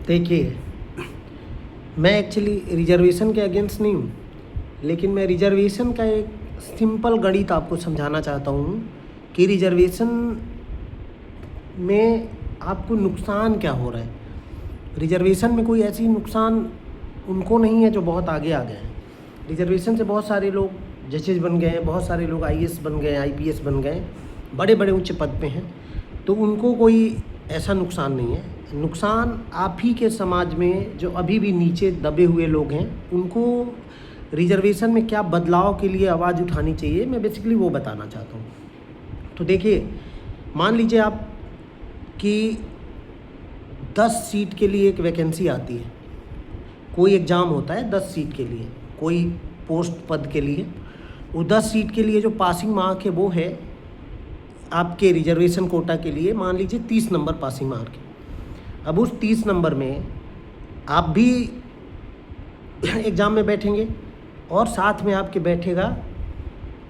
देखिए, मैं actually reservation के अगेंस्ट नहीं हूँ, लेकिन मैं रिजर्वेशन का एक सिंपल गणित आपको समझाना चाहता हूँ कि रिजर्वेशन में आपको नुकसान क्या हो रहा है। रिजर्वेशन में कोई ऐसी नुकसान उनको नहीं है जो बहुत आगे आ गए हैं। रिजर्वेशन से बहुत सारे लोग जजेस बन गए हैं, बहुत सारे लोग आईएएस बन गए, आईपीएस बन गए, बड़े बड़े ऊंचे पद पे हैं, तो उनको कोई ऐसा नुकसान नहीं है। नुकसान आप ही के समाज में जो अभी भी नीचे दबे हुए लोग हैं, उनको रिजर्वेशन में क्या बदलाव के लिए आवाज़ उठानी चाहिए, मैं बेसिकली वो बताना चाहता हूँ। तो देखिए, मान लीजिए आप कि 10 सीट के लिए एक वैकेंसी आती है, कोई एग्ज़ाम होता है 10 सीट के लिए, कोई पोस्ट पद के लिए। वो 10 सीट के लिए जो पासिंग मार्क है वो है आपके रिजर्वेशन कोटा के लिए, मान लीजिए 30 नंबर पासिंग मार्क है। अब उस 30 नंबर में आप भी एग्ज़ाम में बैठेंगे और साथ में आपके बैठेगा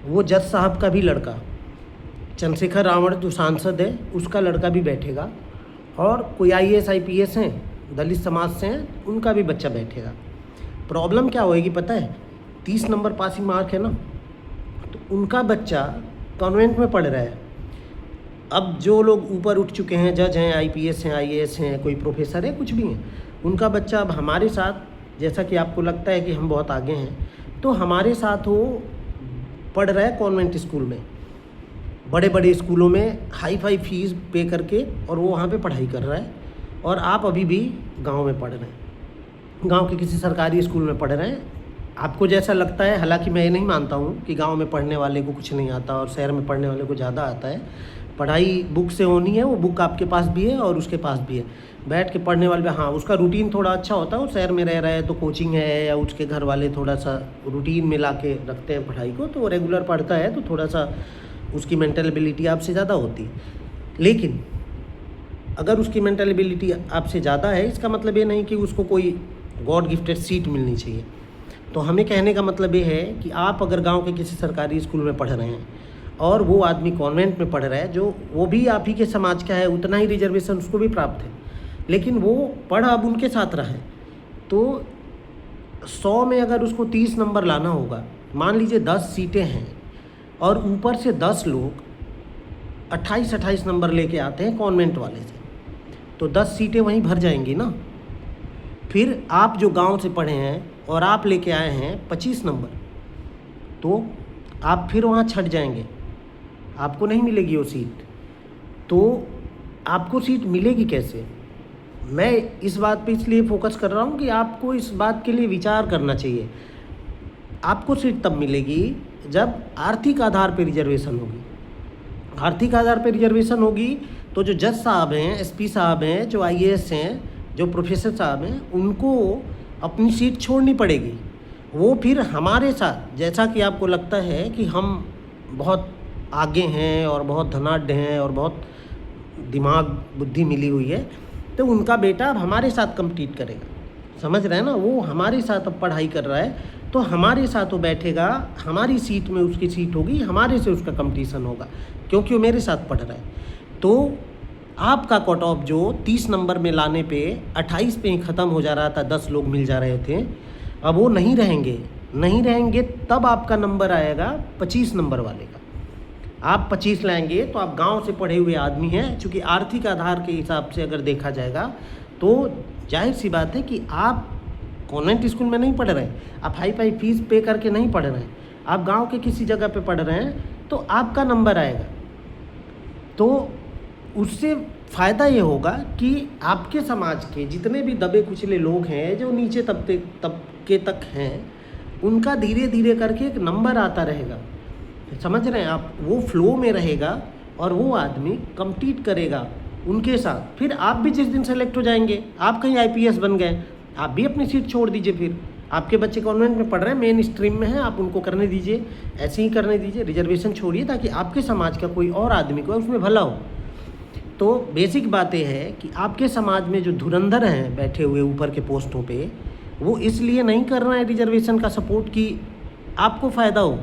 वो जज साहब का भी लड़का, चंद्रशेखर रावण जो सांसद है उसका लड़का भी बैठेगा, और कोई आईएएस आईपीएस हैं, दलित समाज से हैं, उनका भी बच्चा बैठेगा। प्रॉब्लम क्या होएगी पता है? 30 नंबर पासिंग मार्क है ना, तो उनका बच्चा कॉन्वेंट में पढ़ रहा है। अब जो लोग ऊपर उठ चुके हैं, जज हैं, आईपीएस हैं, आईएएस हैं, कोई प्रोफेसर है, कुछ भी हैं, उनका बच्चा अब हमारे साथ, जैसा कि आपको लगता है कि हम बहुत आगे हैं, तो हमारे साथ वो पढ़ रहा है कॉन्वेंट स्कूल में, बड़े बड़े स्कूलों में हाई फाई फीस पे करके, और वो वहाँ पे पढ़ाई कर रहा है। और आप अभी भी गांव में पढ़ रहे हैं, गांव के किसी सरकारी स्कूल में पढ़ रहे हैं। आपको जैसा लगता है, हालांकि मैं ये नहीं मानता हूँ कि गांव में पढ़ने वाले को कुछ नहीं आता और शहर में पढ़ने वाले को ज़्यादा आता है। पढ़ाई बुक से होनी है, वो बुक आपके पास भी है और उसके पास भी है। बैठ के पढ़ने वाले, हाँ, उसका रूटीन थोड़ा अच्छा होता है। वो शहर में रह रहा है तो कोचिंग है, या उसके घर वाले थोड़ा सा रूटीन में ला के रखते हैं पढ़ाई को, तो वो रेगुलर पढ़ता है, तो थोड़ा सा उसकी मेंटल एबिलिटी आपसे ज़्यादा होती है। लेकिन अगर उसकी मेंटल एबिलिटी आपसे ज़्यादा है, इसका मतलब ये नहीं कि उसको कोई गॉड गिफ्टेड सीट मिलनी चाहिए। तो हमें कहने का मतलब ये है कि आप अगर गांव के किसी सरकारी स्कूल में पढ़ रहे हैं और वो आदमी कॉन्वेंट में पढ़ रहा है, जो वो भी आप ही के समाज का है, उतना ही रिजर्वेशन उसको भी प्राप्त है, लेकिन वो पढ़ अब उनके साथ रहा है, तो 100 में अगर उसको 30 नंबर लाना होगा, मान लीजिए 10 सीटें हैं और ऊपर से 10 लोग 28-28 नंबर लेके आते हैं कॉन्वेंट वाले से, तो 10 सीटें वहीं भर जाएंगी ना। फिर आप जो गांव से पढ़े हैं और आप लेके आए हैं 25 नंबर, तो आप फिर वहाँ छट जाएंगे, आपको नहीं मिलेगी वो सीट। तो आपको सीट मिलेगी कैसे? मैं इस बात पे इसलिए फोकस कर रहा हूँ कि आपको इस बात के लिए विचार करना चाहिए। आपको सीट तब मिलेगी जब आर्थिक आधार पर रिजर्वेशन होगी। आर्थिक आधार पर रिजर्वेशन होगी तो जो जज साहब हैं, एसपी साहब हैं, जो आईएएस हैं, जो प्रोफेसर साहब हैं, उनको अपनी सीट छोड़नी पड़ेगी। वो फिर हमारे साथ, जैसा कि आपको लगता है कि हम बहुत आगे हैं और बहुत धनाढ्य हैं और बहुत दिमाग बुद्धि मिली हुई है, तो उनका बेटा अब हमारे साथ कम्पीट करेगा। समझ रहे हैं ना? वो हमारे साथ अब पढ़ाई कर रहा है, तो हमारे साथ वो बैठेगा, हमारी सीट में उसकी सीट होगी, हमारे से उसका कंपटीशन होगा, क्योंकि वो मेरे साथ पढ़ रहा है। तो आपका कट ऑफ जो 30 नंबर में लाने पे 28 पे ही ख़त्म हो जा रहा था, 10 लोग मिल जा रहे थे, अब वो नहीं रहेंगे, तब आपका नंबर आएगा 25 नंबर वाले का। आप 25 लाएंगे तो आप गांव से पढ़े हुए आदमी हैं। चूँकि आर्थिक आधार के हिसाब से अगर देखा जाएगा तो जाहिर सी बात है कि आप कॉन्वेंट स्कूल में नहीं पढ़ रहे हैं, आप हाई फाई फीस पे करके नहीं पढ़ रहे हैं, आप गांव के किसी जगह पे पढ़ रहे हैं, तो आपका नंबर आएगा। तो उससे फ़ायदा ये होगा कि आपके समाज के जितने भी दबे कुचले लोग हैं, जो नीचे तबके तक हैं, उनका धीरे धीरे करके एक नंबर आता रहेगा। समझ रहे हैं आप? वो फ्लो में रहेगा और वो आदमी कम्पीट करेगा उनके साथ। फिर आप भी जिस दिन सेलेक्ट हो जाएंगे, आप कहीं आईपीएस बन गए, आप भी अपनी सीट छोड़ दीजिए। फिर आपके बच्चे कॉन्वेंट में पढ़ रहे हैं, मेन स्ट्रीम में हैं, आप उनको करने दीजिए, ऐसे ही करने दीजिए, रिजर्वेशन छोड़िए, ताकि आपके समाज का कोई और आदमी को उसमें भला हो। तो बेसिक बात यह है कि आपके समाज में जो धुरंधर हैं बैठे हुए ऊपर के पोस्टों पे, वो इसलिए नहीं कर रहे हैं रिजर्वेशन का सपोर्ट कि आपको फ़ायदा हो।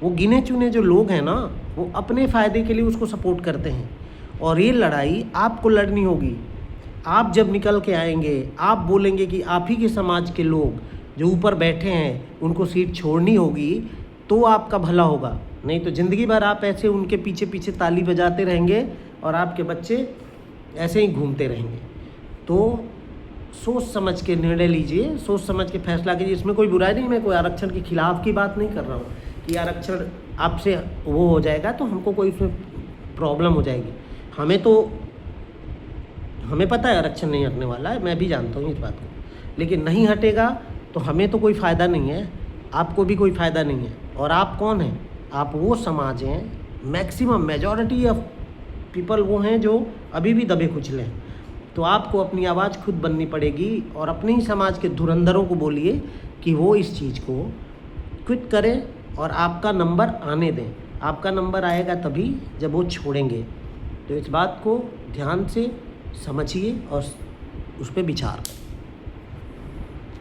वो गिने चुने जो लोग हैं ना, वो अपने फ़ायदे के लिए उसको सपोर्ट करते हैं, और ये लड़ाई आपको लड़नी होगी। आप जब निकल के आएंगे, आप बोलेंगे कि आप ही के समाज के लोग जो ऊपर बैठे हैं उनको सीट छोड़नी होगी, तो आपका भला होगा। नहीं तो ज़िंदगी भर आप ऐसे उनके पीछे पीछे ताली बजाते रहेंगे और आपके बच्चे ऐसे ही घूमते रहेंगे। तो सोच समझ के निर्णय लीजिए, सोच समझ के फैसला कीजिए। इसमें कोई बुराई नहीं, मैं कोई आरक्षण के खिलाफ की बात नहीं कर रहा हूँ कि आरक्षण आपसे वो हो जाएगा तो हमको कोई इसमें प्रॉब्लम हो जाएगी। हमें पता है आरक्षण नहीं हटने वाला है, मैं भी जानता हूँ इस बात को, लेकिन नहीं हटेगा तो हमें तो कोई फ़ायदा नहीं है, आपको भी कोई फ़ायदा नहीं है। और आप कौन हैं? आप वो समाज हैं, मैक्सिमम मेजॉरिटी ऑफ पीपल वो हैं जो अभी भी दबे कुचले हैं। तो आपको अपनी आवाज़ खुद बननी पड़ेगी और अपने ही समाज के धुरंधरों को बोलिए कि वो इस चीज़ को क्विट करें और आपका नंबर आने दें। आपका नंबर आएगा तभी जब वो छोड़ेंगे। तो इस बात को ध्यान से समझिए और उस पर विचार करें।